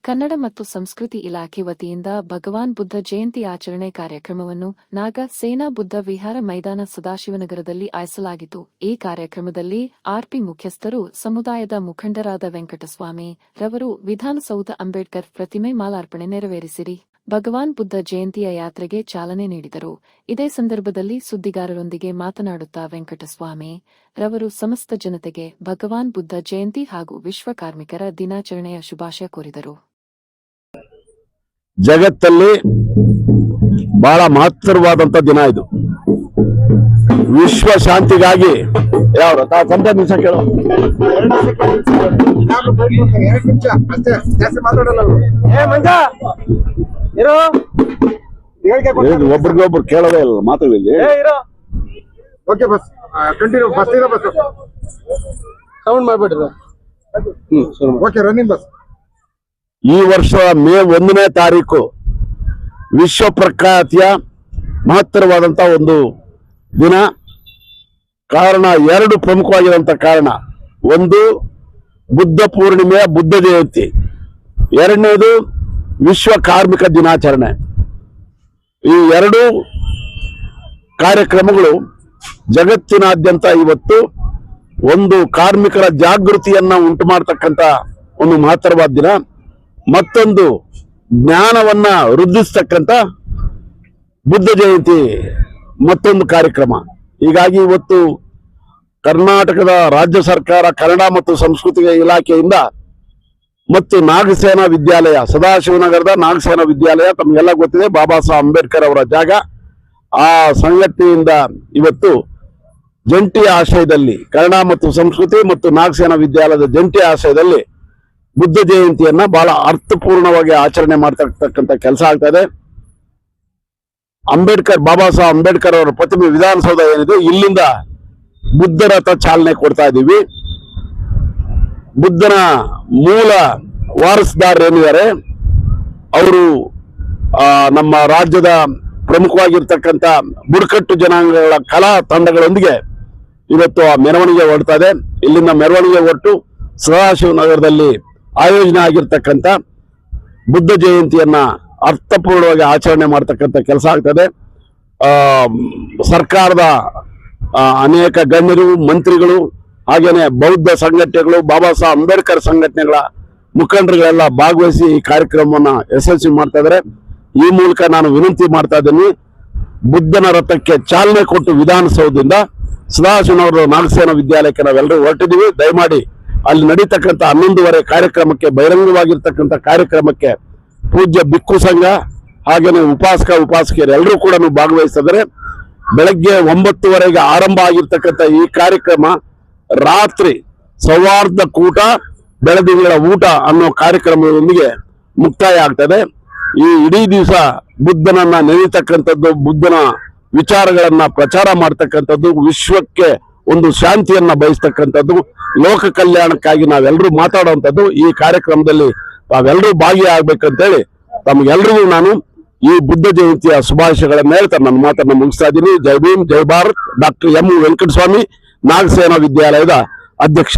ಕನ್ನಡ ಮತ್ತು ಸಂಸ್ಕೃತಿ ಇಲಾಖೆ ವತಿಯಿಂದ ಭಗವಾನ್ ಬುದ್ಧ ಜಯಂತಿ ಆಚರಣೆ ಕಾರ್ಯಕ್ರಮವನ್ನು ನಾಗ ಸೇನಾ ಬುದ್ಧ ವಿಹಾರ ಮೈದಾನ ಸದಾಶಿವನಗರದಲ್ಲಿ ಆಯೋಜಿಸಲಾಗಿತ್ತು. ಈ ಕಾರ್ಯಕ್ರಮದಲ್ಲಿ ಆರ್ಪಿ ಮುಖ್ಯಸ್ಥರು, ಸಮುದಾಯದ ಮುಖಂಡರಾದ ವೆಂಕಟಸ್ವಾಮಿ ರವರು ವಿಧಾನಸೌಧ ಅಂಬೇಡ್ಕರ್ ಪ್ರತಿಮೆ ಮಾಲಾರ್ಪಣೆ ನೆರವೇರಿಸಿರಿ. ಭಗವಾನ್ ಬುದ್ಧ ಜಯಂತಿಯ ಯಾತ್ರೆಗೆ ಚಾಲನೆ ನೀಡಿದರು. ಇದೇ ಸಂದರ್ಭದಲ್ಲಿ ಸುದ್ದಿಗಾರರೊಂದಿಗೆ ಮಾತನಾಡುತ್ತಾ ವೆಂಕಟಸ್ವಾಮಿ ರವರು ಸಮಸ್ತ ಜನತೆಗೆ ಭಗವಾನ್ ಬುದ್ಧ ಜಯಂತಿ ಹಾಗೂ ವಿಶ್ವ ಕಾರ್ಮಿಕರ ದಿನಾಚರಣೆಯ ಶುಭಾಶಯ ಕೋರಿದರು. ಜಗತ್ತಲ್ಲಿ ಬಹಳ ಮಹತ್ತರವಾದಂತ ದಿನ ಇದು. ವಿಶ್ವ ಶಾಂತಿಗಾಗಿ ಒಬ್ರಿಗೊಬ್ರು ಕೇಳೋದೇ ಇಲ್ಲ ಮಾತುಗಳಲ್ಲಿ. ಈ ವರ್ಷ ಮೇ 1ನೇ ತಾರೀಕು ವಿಶ್ವ ಪ್ರಖ್ಯಾತಿಯ ಮಹತ್ತರವಾದಂತ ಒಂದು ದಿನ. ಕಾರಣ ಎರಡು ಪ್ರಮುಖವಾಗಿರುವಂತ ಕಾರಣ. ಒಂದು ಬುದ್ಧ ಪೂರ್ಣಿಮೆಯ ಬುದ್ಧ ಜಯಂತಿ, ಎರಡನೇದು ವಿಶ್ವ ಕಾರ್ಮಿಕ ದಿನಾಚರಣೆ. ಈ ಎರಡು ಕಾರ್ಯಕ್ರಮಗಳು ಜಗತ್ತಿನಾದ್ಯಂತ ಇವತ್ತು ಒಂದು ಕಾರ್ಮಿಕರ ಜಾಗೃತಿಯನ್ನ ಉಂಟು ಮಾಡತಕ್ಕಂತ ಒಂದು ಮಹತ್ತರವಾದ ದಿನ, ಮತ್ತೊಂದು ಜ್ಞಾನವನ್ನ ವೃದ್ಧಿಸ್ತಕ್ಕಂಥ ಬುದ್ಧ ಜಯಂತಿ ಮತ್ತೊಂದು ಕಾರ್ಯಕ್ರಮ. ಹೀಗಾಗಿ ಇವತ್ತು ಕರ್ನಾಟಕದ ರಾಜ್ಯ ಸರ್ಕಾರ, ಕನ್ನಡ ಮತ್ತು ಸಂಸ್ಕೃತಿ ಇಲಾಖೆಯಿಂದ ಮತ್ತು ನಾಗಸೇನಾ ವಿದ್ಯಾಲಯ, ಸದಾಶಿವನಗರದ ನಾಗಸೇನಾ ವಿದ್ಯಾಲಯ ತಮಗೆಲ್ಲ ಗೊತ್ತಿದೆ, ಬಾಬಾ ಸಾಹೇಬ್ ಅಂಬೇಡ್ಕರ್ ಅವರ ಜಾಗ. ಆ ಸಂಘಟನೆಯಿಂದ ಇವತ್ತು ಜಂಟಿ ಆಶ್ರಯದಲ್ಲಿ ಕನ್ನಡ ಮತ್ತು ಸಂಸ್ಕೃತಿ ಮತ್ತು ನಾಗಸೇನಾ ವಿದ್ಯಾಲಯದ ಜಂಟಿ ಆಶ್ರಯದಲ್ಲಿ ಬುದ್ಧ ಜಯಂತಿಯನ್ನ ಬಹಳ ಅರ್ಥಪೂರ್ಣವಾಗಿ ಆಚರಣೆ ಮಾಡ್ತಕ್ಕಂಥ ಕೆಲಸ ಆಗ್ತಾ ಇದೆ. ಅಂಬೇಡ್ಕರ್, ಬಾಬಾ ಸಾಹೇಬ್ ಅಂಬೇಡ್ಕರ್ ಅವರ ಪ್ರತಿಮೆ ವಿಧಾನಸೌಧ ಏನಿದೆ, ಇಲ್ಲಿಂದ ಬುದ್ಧ ರಥ ಚಾಲನೆ ಕೊಡ್ತಾ ಇದ್ದೀವಿ. ಬುದ್ಧನ ಮೂಲ ವಾರಸುದಾರರು ಏನಿದ್ದಾರೆ ಅವರು ನಮ್ಮ ರಾಜ್ಯದ ಪ್ರಮುಖವಾಗಿರ್ತಕ್ಕಂಥ ಬುಡಕಟ್ಟು ಜನಾಂಗಗಳ ಕಲಾ ತಂಡಗಳೊಂದಿಗೆ ಇವತ್ತು ಆ ಮೆರವಣಿಗೆ ಹೊರಡ್ತಾ ಇದೆ. ಇಲ್ಲಿಂದ ಮೆರವಣಿಗೆ ಹೊರಟು ಸದಾಶಿವನಗರದಲ್ಲಿ ಆಯೋಜನೆ ಆಗಿರ್ತಕ್ಕಂಥ ಬುದ್ಧ ಜಯಂತಿಯನ್ನ ಅರ್ಥಪೂರ್ಣವಾಗಿ ಆಚರಣೆ ಮಾಡ್ತಕ್ಕಂಥ ಕೆಲಸ ಆಗ್ತದೆ. ಸರ್ಕಾರದ ಅನೇಕ ಗಣ್ಯರು, ಮಂತ್ರಿಗಳು, ಹಾಗೇನೆ ಬೌದ್ಧ ಸಂಘಟನೆಗಳು, ಬಾಬಾ ಸಾಹೇಬ್ ಅಂಬೇಡ್ಕರ್ ಸಂಘಟನೆಗಳ ಮುಖಂಡರುಗಳೆಲ್ಲ ಭಾಗವಹಿಸಿ ಈ ಕಾರ್ಯಕ್ರಮವನ್ನ ಯಶಸ್ವಿ ಮಾಡ್ತಾ ಇದ್ದಾರೆ. ಈ ಮೂಲಕ ನಾನು ವಿನಂತಿ ಮಾಡ್ತಾ ಇದ್ದೀನಿ, ಬುದ್ಧನ ರಥಕ್ಕೆ ಚಾಲನೆ ಕೊಟ್ಟು ವಿಧಾನಸೌಧದಿಂದ ಸದಾಶಿವನಗರ ನಾಗಸೇನಾ ವಿದ್ಯಾಲಯಕ್ಕೆ ನಾವೆಲ್ಲರೂ ಹೊರಟಿದ್ದೀವಿ. ದಯಮಾಡಿ ಅಲ್ಲಿ ನಡೀತಕ್ಕಂಥ 11:30 ಕಾರ್ಯಕ್ರಮಕ್ಕೆ, ಬಹಿರಂಗವಾಗಿರ್ತಕ್ಕಂಥ ಕಾರ್ಯಕ್ರಮಕ್ಕೆ ಪೂಜ್ಯ ಬಿಕ್ಕು ಸಂಘ ಹಾಗೇನೆ ಉಪಾಸಕಿಯರು ಎಲ್ಲರೂ ಕೂಡ ಭಾಗವಹಿಸಿದರೆ ಬೆಳಗ್ಗೆ 9:30ಗೆ ಆರಂಭ ಆಗಿರ್ತಕ್ಕಂಥ ಈ ಕಾರ್ಯಕ್ರಮ ರಾತ್ರಿ ಸೌಹಾರ್ದ ಕೂಟ, ಬೆಳದಿಂಗಳ ಊಟ ಅನ್ನೋ ಕಾರ್ಯಕ್ರಮದೊಂದಿಗೆ ಮುಕ್ತಾಯ ಆಗ್ತದೆ. ಈ ಇಡೀ ದಿವಸ ಬುದ್ಧನನ್ನ ನೆನೆಯತಕ್ಕಂಥದ್ದು, ಬುದ್ಧನ ವಿಚಾರಗಳನ್ನ ಪ್ರಚಾರ ಮಾಡ್ತಕ್ಕಂಥದ್ದು, ವಿಶ್ವಕ್ಕೆ ಒಂದು ಶಾಂತಿಯನ್ನ ಬಯಸ್ತಕ್ಕಂಥದ್ದು, ಲೋಕ ಕಲ್ಯಾಣಕ್ಕಾಗಿ ನಾವೆಲ್ಲರೂ ಮಾತಾಡುವಂಥದ್ದು. ಈ ಕಾರ್ಯಕ್ರಮದಲ್ಲಿ ತಾವೆಲ್ಲರೂ ಭಾಗಿಯಾಗಬೇಕಂತೇಳಿ ತಮಗೆಲ್ಲರಿಗೂ ನಾನು ಈ ಬುದ್ಧ ಜಯಂತಿಯ ಶುಭಾಶಯಗಳನ್ನ ಹೇಳ್ತಾ ನನ್ನ ಮಾತನ್ನ ಮುಗಿಸ್ತಾ ಇದ್ದೀನಿ. ಜೈ ಭೀಮ್, ಜೈ ಭಾರತ್. ಡಾಕ್ಟರ್ ಎಂ ವೆಂಕಟಸ್ವಾಮಿ, ನಾಗಸೇನಾ ವಿದ್ಯಾಲಯದ ಅಧ್ಯಕ್ಷ.